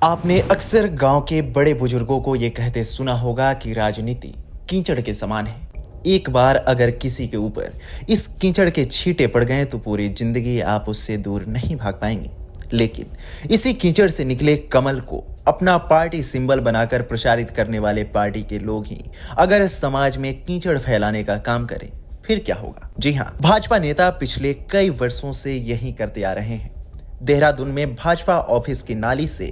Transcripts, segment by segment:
आपने अक्सर गांव के बड़े बुजुर्गों को ये कहते सुना होगा कि राजनीति कीचड़ के समान है। एक बार अगर किसी के ऊपर इस कीचड़ के छींटे पड़ गए तो पूरी जिंदगी आप उससे दूर नहीं भाग पाएंगे। लेकिन इसी कीचड़ से निकले कमल को अपना पार्टी सिंबल बनाकर प्रचारित करने वाले पार्टी के लोग ही अगर समाज में कीचड़ फैलाने का काम करें फिर क्या होगा। जी हाँ, भाजपा नेता पिछले कई वर्षों से यही करते आ रहे हैं। देहरादून में भाजपा ऑफिस की नाली से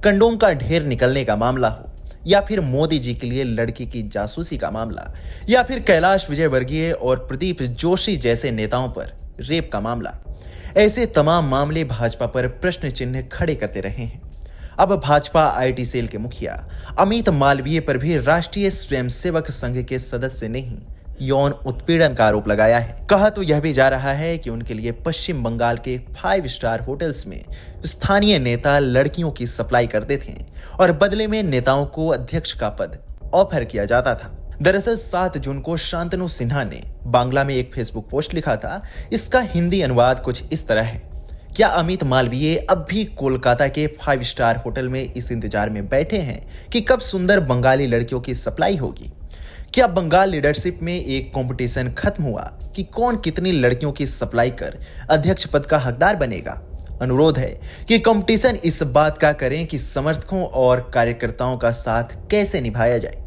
कंडोम का ढेर निकलने का मामला हो, या फिर मोदी जी के लिए लड़की की जासूसी का मामला, या फिर कैलाश विजयवर्गीय और प्रदीप जोशी जैसे नेताओं पर रेप का मामला, ऐसे तमाम मामले भाजपा पर प्रश्न चिन्ह खड़े करते रहे हैं। अब भाजपा आईटी सेल के मुखिया अमित मालवीय पर भी राष्ट्रीय स्वयंसेवक संघ के सदस्य ने ही यौन उत्पीड़न का आरोप लगाया है। कहा तो यह भी जा रहा है कि उनके लिए पश्चिम बंगाल के 5 स्टार होटल्स में स्थानीय नेता लड़कियों की सप्लाई करते थे और बदले में नेताओं को अध्यक्ष का पद ऑफर किया जाता था। दरअसल 7 जून को शांतनु सिन्हा ने बांग्ला में एक फेसबुक पोस्ट लिखा था। इसका हिंदी अनुवाद कुछ इस तरह है: क्या अमित मालवीय अब भी कोलकाता के 5 स्टार होटल में इस इंतजार में बैठे हैं कि कब सुंदर बंगाली लड़कियों की सप्लाई होगी? क्या बंगाल लीडरशिप में एक कंपटीशन खत्म हुआ कि कौन कितनी लड़कियों की सप्लाई कर अध्यक्ष पद का हकदार बनेगा? अनुरोध है कि कंपटीशन इस बात का करें कि समर्थकों और कार्यकर्ताओं का साथ कैसे निभाया जाए।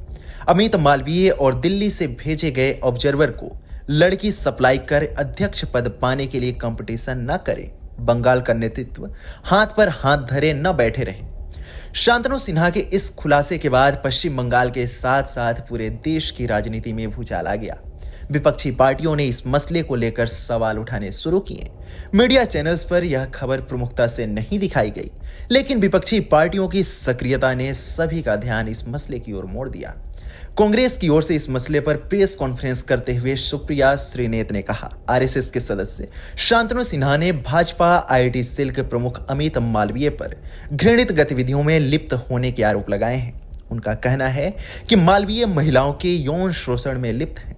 अमित मालवीय और दिल्ली से भेजे गए ऑब्जर्वर को लड़की सप्लाई कर अध्यक्ष पद पाने के लिए कंपटीशन न करे। बंगाल का नेतृत्व हाथ पर हाथ धरे न बैठे रहे। शांतनु सिन्हा के इस खुलासे के बाद पश्चिम बंगाल के साथ साथ पूरे देश की राजनीति में भूचाल आ गया। विपक्षी पार्टियों ने इस मसले को लेकर सवाल उठाने शुरू किए। मीडिया चैनल्स पर यह खबर प्रमुखता से नहीं दिखाई गई, लेकिन विपक्षी पार्टियों की सक्रियता ने सभी का ध्यान इस मसले की ओर मोड़ दिया। कांग्रेस की ओर से इस मसले पर प्रेस कॉन्फ्रेंस करते हुए सुप्रिया श्रीनेत ने कहा, आरएसएस के सदस्य शांतनु सिन्हा ने भाजपा आईटी सेल के प्रमुख अमित मालवीय पर घृणित गतिविधियों में लिप्त होने के आरोप लगाए हैं। उनका कहना है कि मालवीय महिलाओं के यौन शोषण में लिप्त हैं।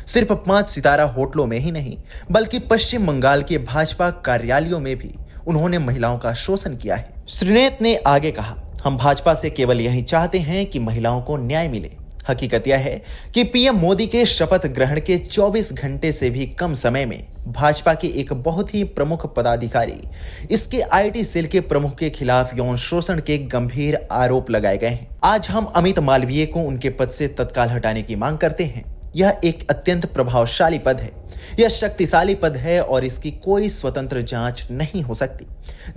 सिर्फ 5 सितारा होटलों में ही नहीं, बल्कि पश्चिम बंगाल के भाजपा कार्यालयों में भी उन्होंने महिलाओं का शोषण किया है। श्रीनेत ने आगे कहा, हम भाजपा से केवल यही चाहते हैं कि महिलाओं को न्याय मिले। हकीकत यह है कि पीएम मोदी के शपथ ग्रहण के 24 घंटे से भी कम समय में भाजपा के एक बहुत ही प्रमुख पदाधिकारी इसके आईटी सेल के प्रमुख के खिलाफ यौन शोषण के गंभीर आरोप लगाए गए हैं। आज हम अमित मालवीय को उनके पद से तत्काल हटाने की मांग करते हैं। यह एक अत्यंत प्रभावशाली पद है, यह शक्तिशाली पद है और इसकी कोई स्वतंत्र जांच नहीं हो सकती।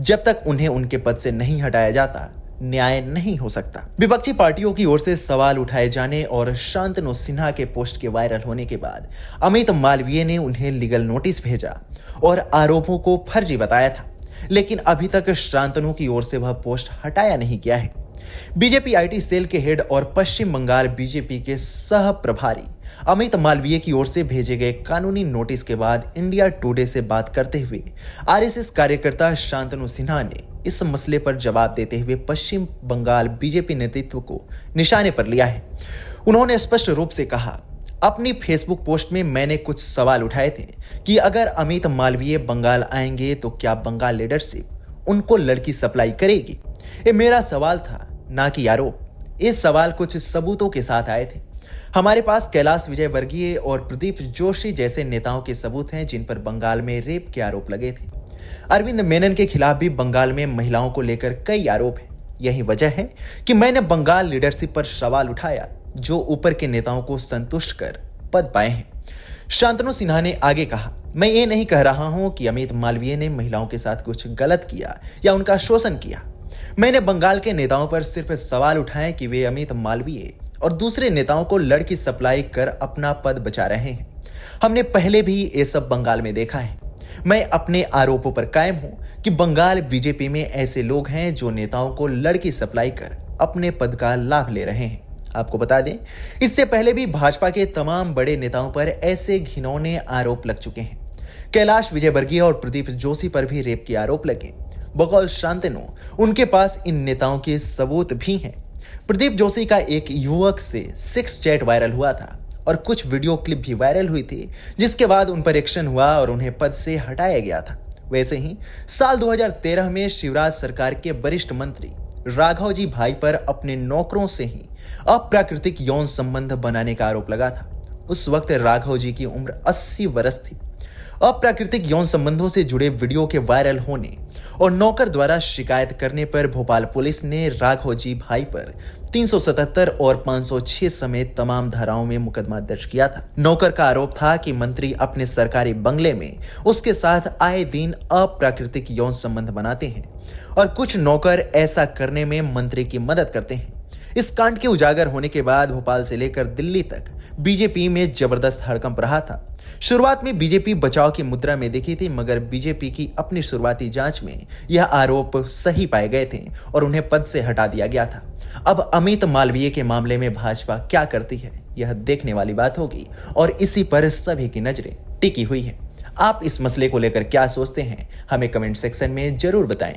जब तक उन्हें उनके पद से नहीं हटाया जाता, न्याय नहीं हो सकता। विपक्षी पार्टियों की ओर से सवाल उठाए जाने और शांतनु सिन्हा के पोस्ट के वायरल होने के बाद अमित मालवीय ने उन्हें लीगल नोटिस भेजा और आरोपों को फर्जी बताया था, लेकिन अभी तक शांतनु की ओर से वह पोस्ट हटाया नहीं गया है। बीजेपी आईटी सेल के हेड और पश्चिम बंगाल बीजेपी के सह प्रभारी अमित मालवीय की ओर से भेजे गए कानूनी नोटिस के बाद इंडिया टुडे से बात करते हुए आरएसएस कार्यकर्ता शांतनु सिन्हा ने इस मसले पर जवाब देते हुए पश्चिम बंगाल बीजेपी नेतृत्व को निशाने पर लिया है। उन्होंने स्पष्ट रूप से कहा, अपनी फेसबुक पोस्ट में मैंने कुछ सवाल उठाए थे कि अगर अमित मालवीय बंगाल आएंगे तो क्या बंगाल लीडरशिप उनको लड़की सप्लाई करेगी? ये मेरा सवाल था, ना कि आरोप। ये सवाल कुछ सबूतों के साथ आए थे। हमारे पास कैलाश विजयवर्गीय और प्रदीप जोशी जैसे नेताओं के सबूत हैं जिन पर बंगाल में रेप के आरोप लगे थे। अरविंद मेनन के खिलाफ भी बंगाल में महिलाओं को लेकर कई आरोप हैं। यही वजह है कि मैंने बंगाल लीडरशिप पर सवाल उठाया, जो ऊपर के नेताओं को संतुष्ट कर पद पाए हैं। शांतनु सिन्हा ने आगे कहा, मैं ये नहीं कह रहा हूं कि अमित मालवीय ने महिलाओं के साथ कुछ गलत किया या उनका शोषण किया। मैंने बंगाल के नेताओं पर सिर्फ सवाल उठाए कि वे अमित मालवीय और दूसरे नेताओं को लड़की सप्लाई कर अपना पद बचा रहे हैं। हमने पहले भी ये सब बंगाल में देखा है। मैं अपने आरोपों पर कायम हूं कि बंगाल बीजेपी में ऐसे लोग हैं जो नेताओं को लड़की सप्लाई कर अपने पद का लाभ ले रहे हैं। आपको बता दें, इससे पहले भी भाजपा के तमाम बड़े नेताओं पर ऐसे घिनौने आरोप लग चुके हैं। कैलाश विजयवर्गीय और प्रदीप जोशी पर भी रेप के आरोप लगे। बकौल शांतनु, उनके पास इन नेताओं के सबूत भी हैं। प्रदीप जोशी का एक युवक से सेक्स चैट वायरल हुआ था और कुछ वीडियो क्लिप भी वायरल हुई थी, जिसके बाद उन पर एक्शन हुआ और उन्हें पद से हटाया गया था। वैसे ही साल 2013 में शिवराज सरकार के वरिष्ठ मंत्री राघव जी भाई पर अपने नौकरों से ही अप्राकृतिक यौन संबंध बनाने का आरोप लगा था। उस वक्त राघव जी की उम्र 80 वर्ष थी। अप्राकृतिक यौन संबंधों से जुड़े वीडियो के वायरल होने और नौकर द्वारा शिकायत करने पर भोपाल पुलिस ने राघव जी भाई पर 377 और 506 समेत तमाम धाराओं में मुकदमा दर्ज किया था। नौकर का आरोप था कि मंत्री अपने सरकारी बंगले में उसके साथ आए दिन अप्राकृतिक यौन संबंध बनाते हैं और कुछ नौकर ऐसा करने में मंत्री की मदद करते हैं। इस कांड के उजागर होने के बाद भोपाल से लेकर दिल्ली तक बीजेपी में जबरदस्त हड़कंप रहा था। शुरुआत में बीजेपी बचाव की मुद्रा में दिखी थी, मगर बीजेपी की अपनी शुरुआती जांच में यह आरोप सही पाए गए थे और उन्हें पद से हटा दिया गया था। अब अमित मालवीय के मामले में भाजपा क्या करती है, यह देखने वाली बात होगी और इसी पर सभी की नजरें टिकी हुई है। आप इस मसले को लेकर क्या सोचते हैं, हमें कमेंट सेक्शन में जरूर बताएं।